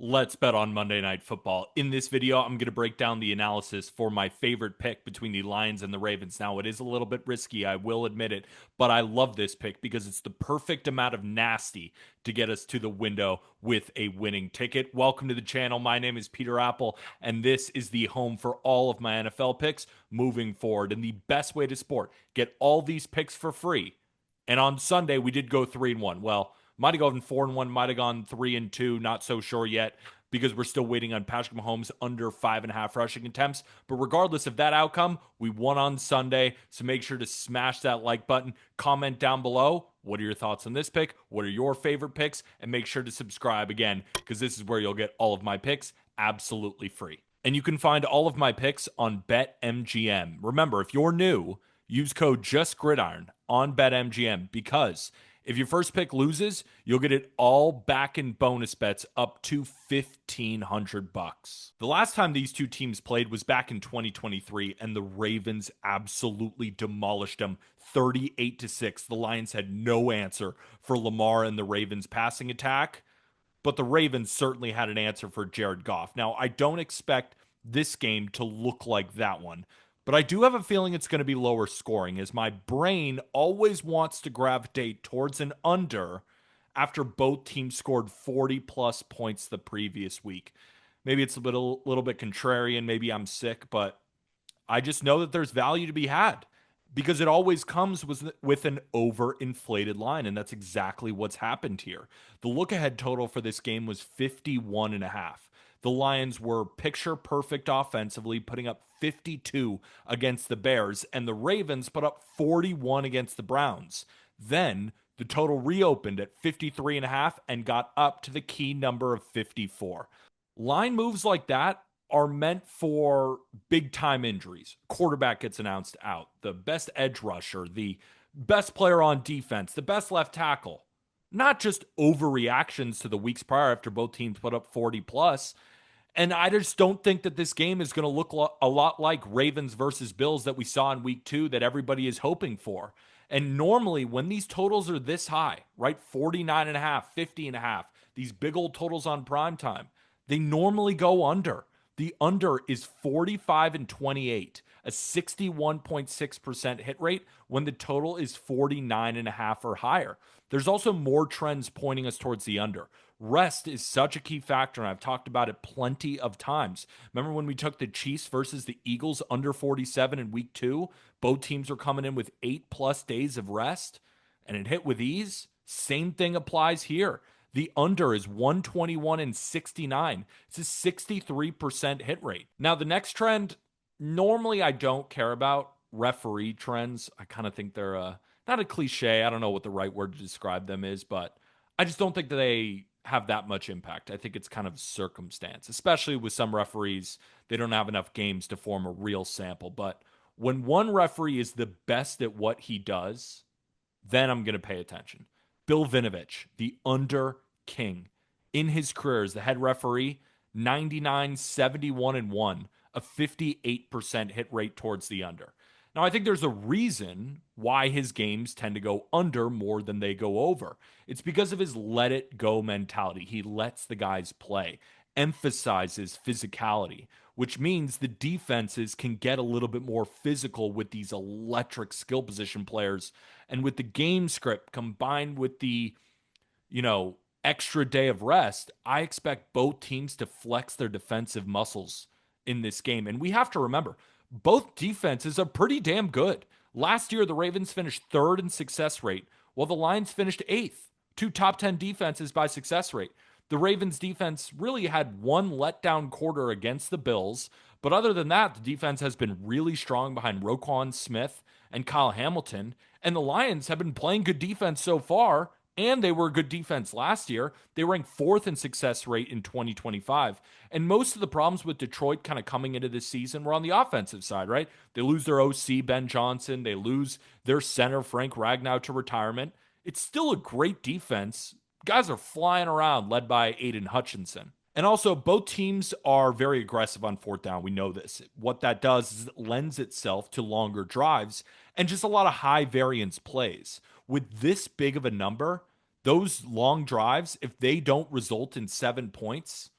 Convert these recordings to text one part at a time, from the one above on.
Let's bet on Monday Night Football. In this video, I'm going to break down the analysis for my favorite pick between the Lions and the Ravens. Now, it is a little bit risky, I will admit it, but I love this pick because it's the perfect amount of nasty to get us to the window with a winning ticket. Welcome to the channel. My name is Peter Apple, and this is the home for all of my NFL picks moving forward. And the best way to sport, get all these picks for free. And on Sunday, we did go 3-1. Well, might have gone 4-1, might have gone 3-2, not so sure yet because we're still waiting on Patrick Mahomes under 5.5 rushing attempts. But regardless of that outcome, we won on Sunday. So make sure to smash that like button. Comment down below. What are your thoughts on this pick? What are your favorite picks? And make sure to subscribe again because this is where you'll get all of my picks absolutely free. And you can find all of my picks on BetMGM. Remember, if you're new, use code JustGridiron on BetMGM because if your first pick loses, you'll get it all back in bonus bets up to $1,500. The last time these two teams played was back in 2023, and the Ravens absolutely demolished them 38-6. The Lions had no answer for Lamar and the Ravens' passing attack, but the Ravens certainly had an answer for Jared Goff. Now, I don't expect this game to look like that one, but I do have a feeling it's going to be lower scoring as my brain always wants to gravitate towards an under after both teams scored 40 plus points the previous week. Maybe it's a little bit contrarian, maybe I'm sick, but I just know that there's value to be had because it always comes with an overinflated line, and that's exactly what's happened here. The look ahead total for this game was 51 and a half. The Lions were picture perfect offensively, putting up 52 against the Bears, and the Ravens put up 41 against the Browns. Then the total reopened at 53 and a half and got up to the key number of 54. Line moves like that are meant for big time injuries. Quarterback gets announced out, the best edge rusher, the best player on defense, the best left tackle. Not just overreactions to the weeks prior after both teams put up 40 plus. And I just don't think that this game is going to look a lot like Ravens versus Bills that we saw in week 2 that everybody is hoping for. And normally when these totals are this high, right, 49 and a half, 50 and a half, these big old totals on primetime, they normally go under. The under is 45 and 28, a 61.6% hit rate when the total is 49 and a half or higher. There's also more trends pointing us towards the under. Rest is such a key factor, and I've talked about it plenty of times. Remember when we took the Chiefs versus the Eagles under 47 in week 2? Both teams were coming in with 8+ days of rest, and it hit with ease. Same thing applies here. The under is 121 and 69. It's a 63% hit rate. Now, the next trend, normally I don't care about referee trends. I kind of think they're not a cliche. I don't know what the right word to describe them is, but I just don't think that they have that much impact. I think it's kind of circumstance, especially with some referees. They don't have enough games to form a real sample. But when one referee is the best at what he does, then I'm going to pay attention. Bill Vinovich, the under king. In his career as the head referee, 99, 71, and 1, a 58% hit rate towards the under. Now, I think there's a reason why his games tend to go under more than they go over. It's because of his let it go mentality. He lets the guys play, emphasizes physicality, which means the defenses can get a little bit more physical with these electric skill position players. And with the game script combined with the, extra day of rest, I expect both teams to flex their defensive muscles in this game. And we have to remember, both defenses are pretty damn good. Last year, the Ravens finished third in success rate, while the Lions finished eighth. Two top 10 defenses by success rate. The Ravens defense really had one letdown quarter against the Bills, but other than that, the defense has been really strong behind Roquan Smith and Kyle Hamilton, and the Lions have been playing good defense so far, and they were a good defense last year. They ranked fourth in success rate in 2025. And most of the problems with Detroit kind of coming into this season were on the offensive side, right? They lose their OC, Ben Johnson. They lose their center, Frank Ragnow, to retirement. It's still a great defense. Guys are flying around, led by Aiden Hutchinson. And also, both teams are very aggressive on fourth down. We know this. What that does is it lends itself to longer drives and just a lot of high variance plays. With this big of a number, those long drives, if they don't result in 7 points,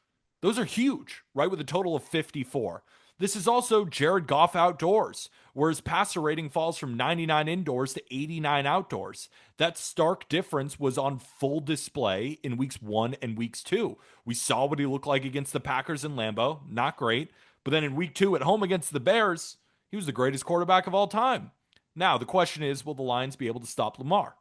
Those are huge, right? With a total of 54. This is also Jared Goff outdoors, where his passer rating falls from 99 indoors to 89 outdoors. That stark difference was on full display in weeks 1 and weeks 2. We saw what he looked like against the Packers in Lambeau, not great. But then in week 2 at home against the Bears, he was the greatest quarterback of all time. Now, the question is, will the Lions be able to stop Lamar?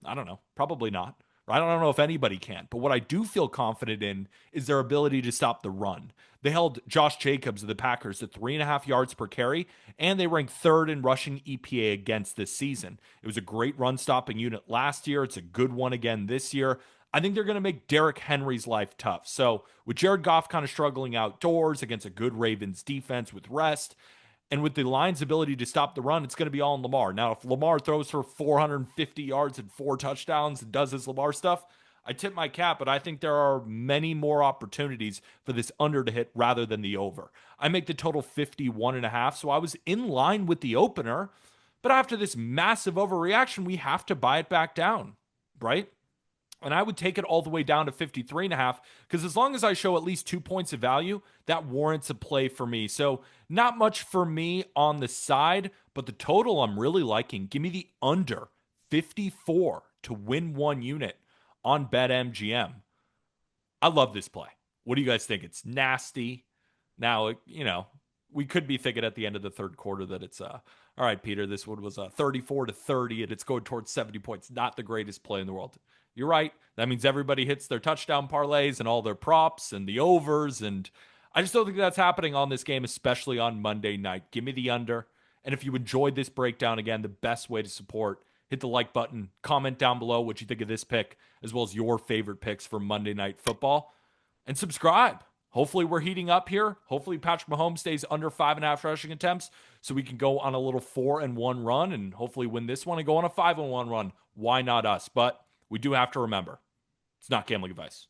I don't know. Probably not. I don't know if anybody can. But what I do feel confident in is their ability to stop the run. They held Josh Jacobs of the Packers to 3.5 yards per carry, and they ranked third in rushing EPA against this season. It was a great run stopping unit last year. It's a good one again this year. I think they're going to make Derrick Henry's life tough. So, with Jared Goff kind of struggling outdoors against a good Ravens defense with rest, and with the Lions' ability to stop the run, it's going to be all in Lamar. Now, if Lamar throws for 450 yards and 4 touchdowns and does his Lamar stuff, I tip my cap, but I think there are many more opportunities for this under to hit rather than the over. I make the total 51.5, so I was in line with the opener. But after this massive overreaction, we have to buy it back down, right? And I would take it all the way down to 53.5 because as long as I show at least 2 points of value, that warrants a play for me. So not much for me on the side, but the total I'm really liking. Give me the under 54 to win 1 unit on BetMGM. I love this play. What do you guys think? It's nasty. Now, we could be thinking at the end of the third quarter that it's all right, Peter, this one was 34-30 and it's going towards 70 points. Not the greatest play in the world. You're right. That means everybody hits their touchdown parlays and all their props and the overs. And I just don't think that's happening on this game, especially on Monday night. Give me the under. And if you enjoyed this breakdown, again, the best way to support, hit the like button, comment down below what you think of this pick, as well as your favorite picks for Monday Night Football, and subscribe. Hopefully we're heating up here. Hopefully Patrick Mahomes stays under 5.5 rushing attempts so we can go on a little 4-1 run and hopefully win this one and go on a 5-1 run. Why not us? But we do have to remember, it's not gambling advice.